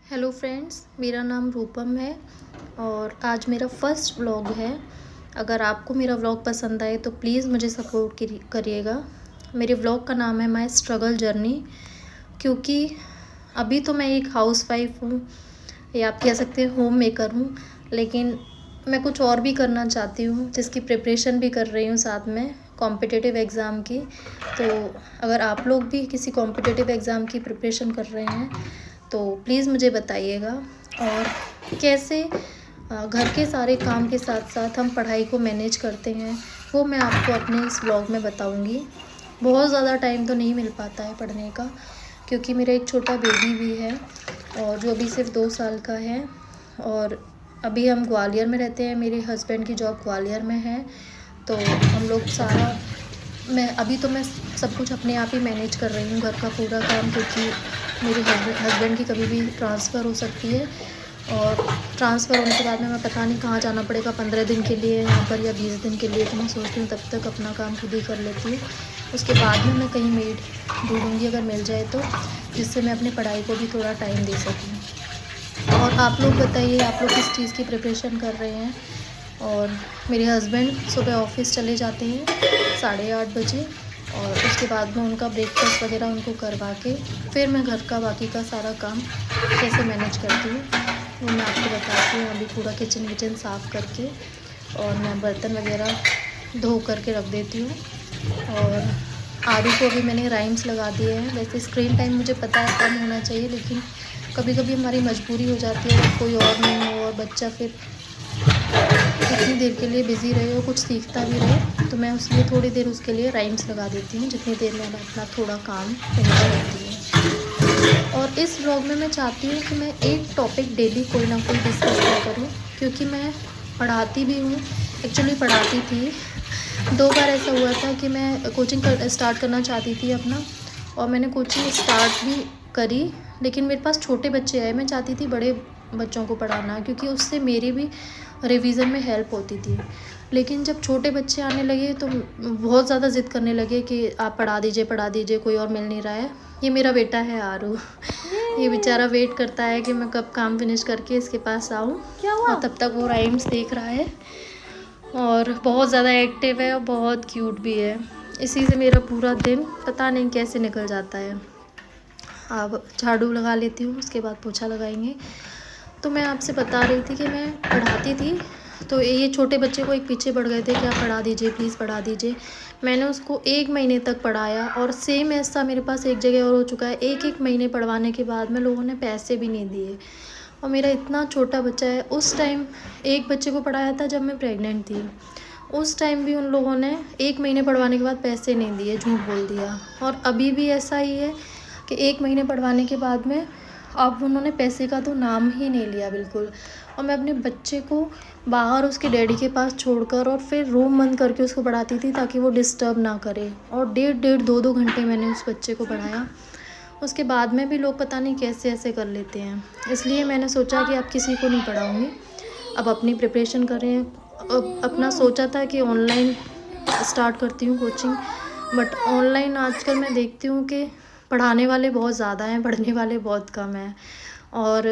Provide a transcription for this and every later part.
Hello friends, मेरा नाम रूपम है और आज मेरा फर्स्ट व्लॉग है। अगर आपको मेरा व्लॉग पसंद आए तो प्लीज़ मुझे सपोर्ट करिएगा। मेरे व्लॉग का नाम है माय स्ट्रगल जर्नी, क्योंकि अभी तो मैं एक हाउसवाइफ हूँ या आप कह सकते हैं होम मेकर हूँ, लेकिन मैं कुछ और भी करना चाहती हूँ जिसकी प्रिपरेशन भी कर रही हूँ साथ में कॉम्पिटिटिव एग्ज़ाम की। तो अगर आप लोग भी किसी कॉम्पिटिटिव एग्ज़ाम की प्रिपरेशन कर रहे हैं तो प्लीज़ मुझे बताइएगा, और कैसे घर के सारे काम के साथ साथ हम पढ़ाई को मैनेज करते हैं वो मैं आपको अपने इस व्लॉग में बताऊंगी। बहुत ज़्यादा टाइम तो नहीं मिल पाता है पढ़ने का, क्योंकि मेरा एक छोटा बेबी भी है और जो अभी सिर्फ 2 साल का है। और अभी हम ग्वालियर में रहते हैं, मेरे हस्बैंड की जॉब ग्वालियर में है, तो हम लोग सारा मैं सब कुछ अपने आप ही मैनेज कर रही हूँ, घर का पूरा काम, क्योंकि मेरे हस्बैंड की कभी भी ट्रांसफ़र हो सकती है और ट्रांसफ़र होने के बाद में मैं पता नहीं कहाँ जाना पड़ेगा 15 दिन के लिए यहाँ पर या 20 दिन के लिए। तो मैं सोचती हूँ तब तक अपना काम खुद ही कर लेती हूँ, उसके बाद में मैं कहीं मेड ढूँढूँगी अगर मिल जाए तो, जिससे मैं अपनी पढ़ाई को भी थोड़ा टाइम दे सकूँ। और आप लोग बताइए, आप लोग किस चीज़ की प्रिपरेशन कर रहे हैं। और मेरे हस्बैंड सुबह ऑफिस चले जाते हैं 8:30 बजे, और उसके बाद में उनका ब्रेकफास्ट वगैरह उनको करवा के फिर मैं घर का बाकी का सारा काम कैसे मैनेज करती हूँ वो मैं आपको बताती हूँ। अभी पूरा किचन विचन साफ़ करके और मैं बर्तन वगैरह धो करके रख देती हूँ। और आरू को अभी मैंने राइम्स लगा दिए हैं। वैसे स्क्रीन टाइम मुझे पता है कम होना चाहिए, लेकिन कभी कभी हमारी मजबूरी हो जाती है, कोई और नहीं हो और बच्चा फिर इतनी देर के लिए बिज़ी रहे और कुछ सीखता भी रहे, तो मैं उसके लिए थोड़ी देर उसके लिए राइम्स लगा देती हूँ, जितनी देर में मैं अपना थोड़ा काम फिनिश करती हूँ। और इस व्लॉग में मैं चाहती हूँ कि मैं एक टॉपिक डेली कोई ना कोई डिस्कस किया करूँ, क्योंकि मैं पढ़ाती भी हूँ। एक्चुअली पढ़ाती थी, 2 बार ऐसा हुआ था कि मैं कोचिंग स्टार्ट करना चाहती थी अपना, और मैंने कोचिंग स्टार्ट भी करी, लेकिन मेरे पास छोटे बच्चे आए। मैं चाहती थी बड़े बच्चों को पढ़ाना, क्योंकि उससे मेरी भी रिवीज़न में हेल्प होती थी। लेकिन जब छोटे बच्चे आने लगे तो बहुत ज़्यादा ज़िद करने लगे कि आप पढ़ा दीजिए, कोई और मिल नहीं रहा है। ये मेरा बेटा है आरू, ये बेचारा वेट करता है कि मैं कब काम फिनिश करके इसके पास आऊँ, और तब तक वो राइम्स देख रहा है और बहुत ज़्यादा एक्टिव है और बहुत क्यूट भी है। इसी से मेरा पूरा दिन पता नहीं कैसे निकल जाता है। अब झाड़ू लगा लेती हूँ, उसके बाद पोछा लगाएंगे। तो मैं आपसे बता रही थी कि मैं पढ़ाती थी, तो ये छोटे बच्चे को एक पीछे पड़ गए थे कि आप पढ़ा दीजिए, प्लीज़ पढ़ा दीजिए। मैंने उसको 1 महीने तक पढ़ाया, और सेम ऐसा मेरे पास एक जगह और हो चुका है। 1 महीने पढ़वाने के बाद में लोगों ने पैसे भी नहीं दिए, और मेरा इतना छोटा बच्चा है। उस टाइम एक बच्चे को पढ़ाया था जब मैं प्रेग्नेंट थी, उस टाइम भी उन लोगों ने 1 महीने पढ़वाने के बाद पैसे नहीं दिए, झूठ बोल दिया। और अभी भी ऐसा ही है कि 1 महीने पढ़वाने के बाद में अब उन्होंने पैसे का तो नाम ही नहीं लिया बिल्कुल। और मैं अपने बच्चे को बाहर उसके डैडी के पास छोड़कर और फिर रूम बंद करके उसको पढ़ाती थी, ताकि वो डिस्टर्ब ना करे। और 1.5 घंटे मैंने उस बच्चे को पढ़ाया। उसके बाद में भी लोग पता नहीं कैसे ऐसे कर लेते हैं, इसलिए मैंने सोचा कि अब किसी को नहीं पढ़ाऊँगी, अब अपनी प्रिपरेशन कर रहे हैं। अब अपना सोचा था कि ऑनलाइन स्टार्ट करती हूँ कोचिंग, बट ऑनलाइन आजकल मैं देखती हूँ कि पढ़ाने वाले बहुत ज़्यादा हैं, पढ़ने वाले बहुत कम हैं। और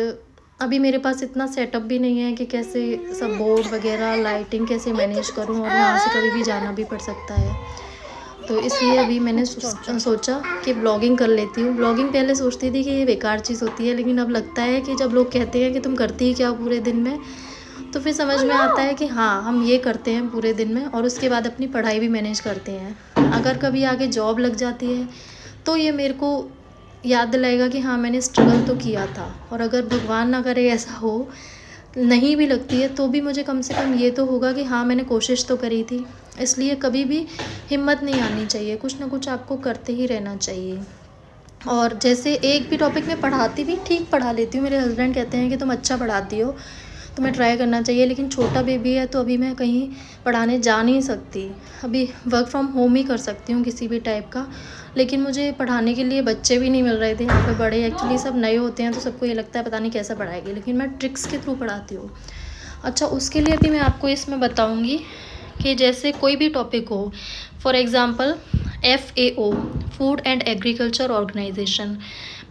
अभी मेरे पास इतना सेटअप भी नहीं है कि कैसे सब बोर्ड वगैरह लाइटिंग कैसे मैनेज करूं, और यहाँ से कभी भी जाना भी पड़ सकता है। तो इसलिए अभी मैंने सोचा कि ब्लॉगिंग कर लेती हूँ। ब्लॉगिंग पहले सोचती थी कि ये बेकार चीज़ होती है, लेकिन अब लगता है कि जब लोग कहते हैं कि तुम करती ही क्या पूरे दिन में, तो फिर समझ में आता है कि हाँ, हम ये करते हैं पूरे दिन में, और उसके बाद अपनी पढ़ाई भी मैनेज करते हैं। अगर कभी आगे जॉब लग जाती है तो ये मेरे को याद दिलाएगा कि हाँ, मैंने स्ट्रगल तो किया था। और अगर भगवान ना करे ऐसा हो, नहीं भी लगती है, तो भी मुझे कम से कम ये तो होगा कि हाँ, मैंने कोशिश तो करी थी। इसलिए कभी भी हिम्मत नहीं आनी चाहिए, कुछ ना कुछ आपको करते ही रहना चाहिए। और जैसे एक भी टॉपिक में पढ़ाती भी ठीक पढ़ा लेती हूँ। मेरे हस्बैंड कहते हैं कि तुम अच्छा पढ़ाती हो, तुम्हें ट्राई करना चाहिए, लेकिन छोटा बेबी है तो अभी मैं कहीं पढ़ाने जा नहीं सकती। अभी वर्क फ्रॉम होम ही कर सकती हूँ किसी भी टाइप का, लेकिन मुझे पढ़ाने के लिए बच्चे भी नहीं मिल रहे थे यहाँ पे बड़े। एक्चुअली सब नए होते हैं तो सबको ये लगता है पता नहीं कैसा पढ़ाएगी, लेकिन मैं ट्रिक्स के थ्रू पढ़ाती हूँ। अच्छा, उसके लिए भी मैं आपको इसमें बताऊँगी कि जैसे कोई भी टॉपिक हो, for example FAO, food and agriculture organisation,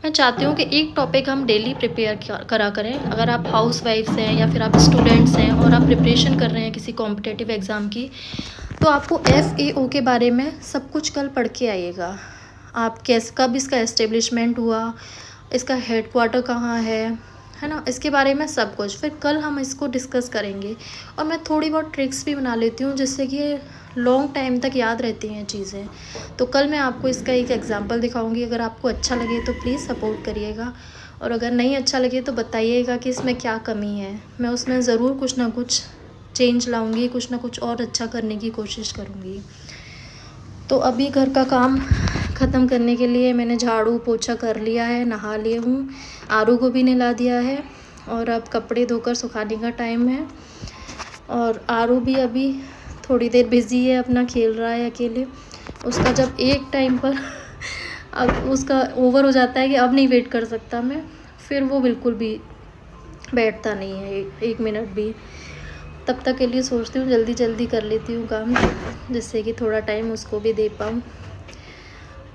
मैं चाहती हूँ कि एक टॉपिक हम डेली प्रिपेयर करा करें। अगर आप हाउस वाइफ्स हैं या फिर आप स्टूडेंट्स हैं और आप प्रिपरेशन कर रहे हैं किसी कॉम्पिटिटिव एग्ज़ाम की, तो आपको FAO के बारे में सब कुछ कल पढ़ के आइएगा। आप कब इसका एस्टेब्लिशमेंट हुआ, इसका हेडक्वार्टर कहाँ है ना, इसके बारे में सब कुछ। फिर कल हम इसको डिस्कस करेंगे और मैं थोड़ी बहुत ट्रिक्स भी बना लेती हूँ जिससे कि लॉन्ग टाइम तक याद रहती हैं चीज़ें। तो कल मैं आपको इसका एक एग्जांपल दिखाऊंगी। अगर आपको अच्छा लगे तो प्लीज़ सपोर्ट करिएगा, और अगर नहीं अच्छा लगे तो बताइएगा कि इसमें क्या कमी है। मैं उसमें ज़रूर कुछ ना कुछ चेंज लाऊंगी, कुछ ना कुछ और अच्छा करने की कोशिश करूँगी। तो अभी घर का काम ख़त्म करने के लिए मैंने झाड़ू पोछा कर लिया है, नहा लिए हूँ, आरू को भी नहला दिया है और अब कपड़े धोकर सुखाने का टाइम है। और आरू भी अभी थोड़ी देर बिज़ी है, अपना खेल रहा है अकेले। उसका जब एक टाइम पर अब उसका ओवर हो जाता है कि अब नहीं वेट कर सकता मैं, फिर वो बिल्कुल भी बैठता नहीं है एक मिनट भी। तब तक के लिए सोचती हूँ जल्दी जल्दी कर लेती हूँ काम, जिससे कि थोड़ा टाइम उसको भी दे पाऊँ।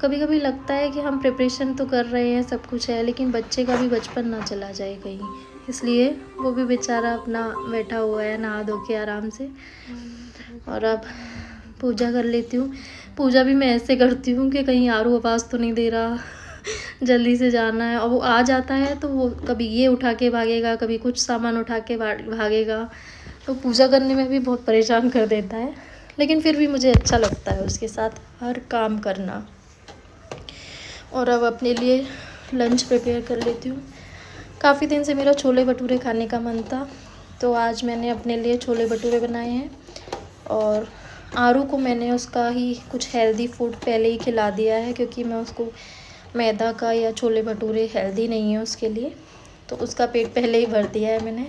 कभी कभी लगता है कि हम प्रिपरेशन तो कर रहे हैं, सब कुछ है, लेकिन बच्चे का भी बचपन ना चला जाए कहीं, इसलिए वो भी बेचारा अपना बैठा हुआ है नहा धो के आराम से। और अब पूजा कर लेती हूँ। पूजा भी मैं ऐसे करती हूँ कि कहीं आरू आवाज़ तो नहीं दे रहा, जल्दी से जाना है। और वो आ जाता है तो वो कभी ये उठा के भागेगा, कभी कुछ सामान उठा के भागेगा, तो पूजा करने में भी बहुत परेशान कर देता है। लेकिन फिर भी मुझे अच्छा लगता है उसके साथ हर काम करना। और अब अपने लिए लंच प्रिपेयर कर लेती हूँ। काफ़ी दिन से मेरा छोले भटूरे खाने का मन था, तो आज मैंने अपने लिए छोले भटूरे बनाए हैं। और आरू को मैंने उसका ही कुछ हेल्दी फूड पहले ही खिला दिया है, क्योंकि मैं उसको मैदा का या छोले भटूरे हेल्दी नहीं है उसके लिए, तो उसका पेट पहले ही भर दिया है मैंने।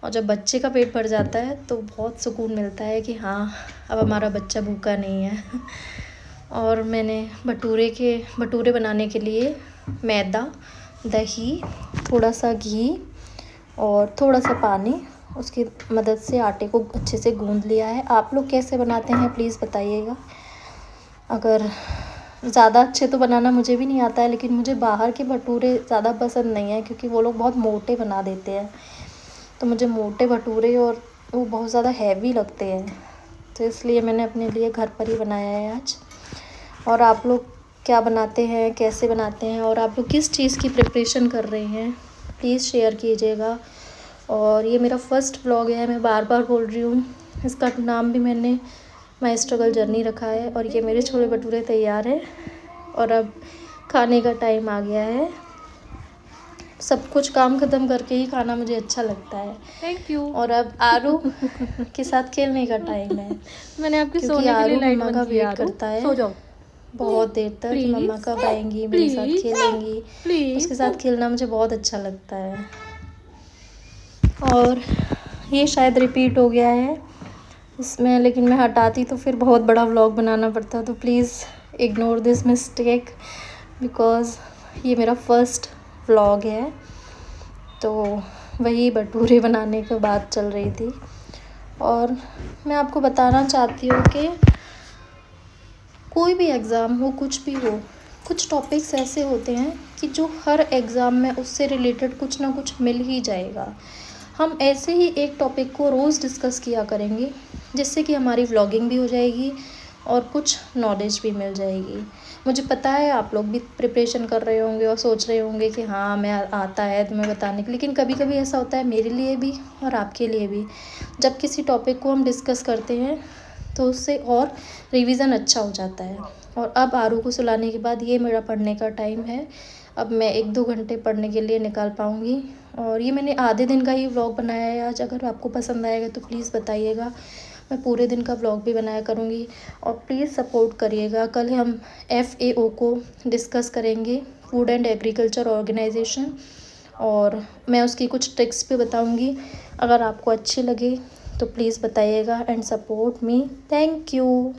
और जब बच्चे का पेट भर जाता है तो बहुत सुकून मिलता है कि हाँ, अब हमारा बच्चा भूखा नहीं है। और मैंने भटूरे बनाने के लिए मैदा, दही, थोड़ा सा घी और थोड़ा सा पानी, उसकी मदद से आटे को अच्छे से गूंद लिया है। आप लोग कैसे बनाते हैं प्लीज़ बताइएगा। अगर ज़्यादा अच्छे तो बनाना मुझे भी नहीं आता है, लेकिन मुझे बाहर के भटूरे ज़्यादा पसंद नहीं है, क्योंकि वो लोग बहुत मोटे बना देते हैं। तो मुझे मोटे भटूरे और वो बहुत ज़्यादा हैवी लगते हैं, तो इसलिए मैंने अपने लिए घर पर ही बनाया है आज। और आप लोग क्या बनाते हैं, कैसे बनाते हैं, और आप लोग किस चीज़ की प्रिपरेशन कर रहे हैं, प्लीज़ शेयर कीजिएगा। और ये मेरा फर्स्ट व्लॉग है, मैं बार बार बोल रही हूँ। इसका नाम भी मैंने माई स्ट्रगल जर्नी रखा है। और ये मेरे छोले भटूरे तैयार है और अब खाने का टाइम आ गया है। सब कुछ काम ख़त्म करके ही खाना मुझे अच्छा लगता है। Thank you. और अब आरू के साथ खेलने का टाइम है। मैंने आपके क्योंकि सोने के लिए आरू लाइट मम्मा बंद का की है। वेट करता है सो जाओ बहुत देर तक कि मम्मा कब आएंगी, मेरे साथ प्लीज खेलेंगी। प्लीज। उसके साथ खेलना मुझे बहुत अच्छा लगता है। और ये शायद रिपीट हो गया है इसमें, लेकिन मैं हटाती तो फिर बहुत बड़ा व्लॉग बनाना पड़ता, तो please ignore this mistake, because ये मेरा फर्स्ट व्लॉग है। तो वही भटूरे बनाने की बात चल रही थी। और मैं आपको बताना चाहती हूँ कि कोई भी एग्ज़ाम हो, कुछ भी हो, कुछ टॉपिक्स ऐसे होते हैं कि जो हर एग्ज़ाम में उससे रिलेटेड कुछ ना कुछ मिल ही जाएगा। हम ऐसे ही एक टॉपिक को रोज़ डिस्कस किया करेंगे, जिससे कि हमारी व्लॉगिंग भी हो जाएगी और कुछ नॉलेज भी मिल जाएगी। मुझे पता है आप लोग भी प्रिपरेशन कर रहे होंगे और सोच रहे होंगे कि हाँ मैं आता है तुम्हें बताने के, लेकिन कभी कभी ऐसा होता है मेरे लिए भी और आपके लिए भी, जब किसी टॉपिक को हम डिस्कस करते हैं तो उससे और रिवीज़न अच्छा हो जाता है। और अब आरू को सुलाने के बाद ये मेरा पढ़ने का टाइम है। अब मैं 1-2 घंटे पढ़ने के लिए निकाल पाऊँगी। और ये मैंने आधे दिन का ही व्लॉग बनाया है आज। अगर आपको पसंद आएगा तो प्लीज़ बताइएगा, मैं पूरे दिन का व्लॉग भी बनाया करूँगी। और प्लीज़ सपोर्ट करिएगा। कल हम FAO को डिस्कस करेंगे, फूड एंड एग्रीकल्चर ऑर्गेनाइजेशन, और मैं उसकी कुछ ट्रिक्स भी बताऊँगी। अगर आपको अच्छी लगे तो प्लीज़ बताइएगा and support me. Thank you.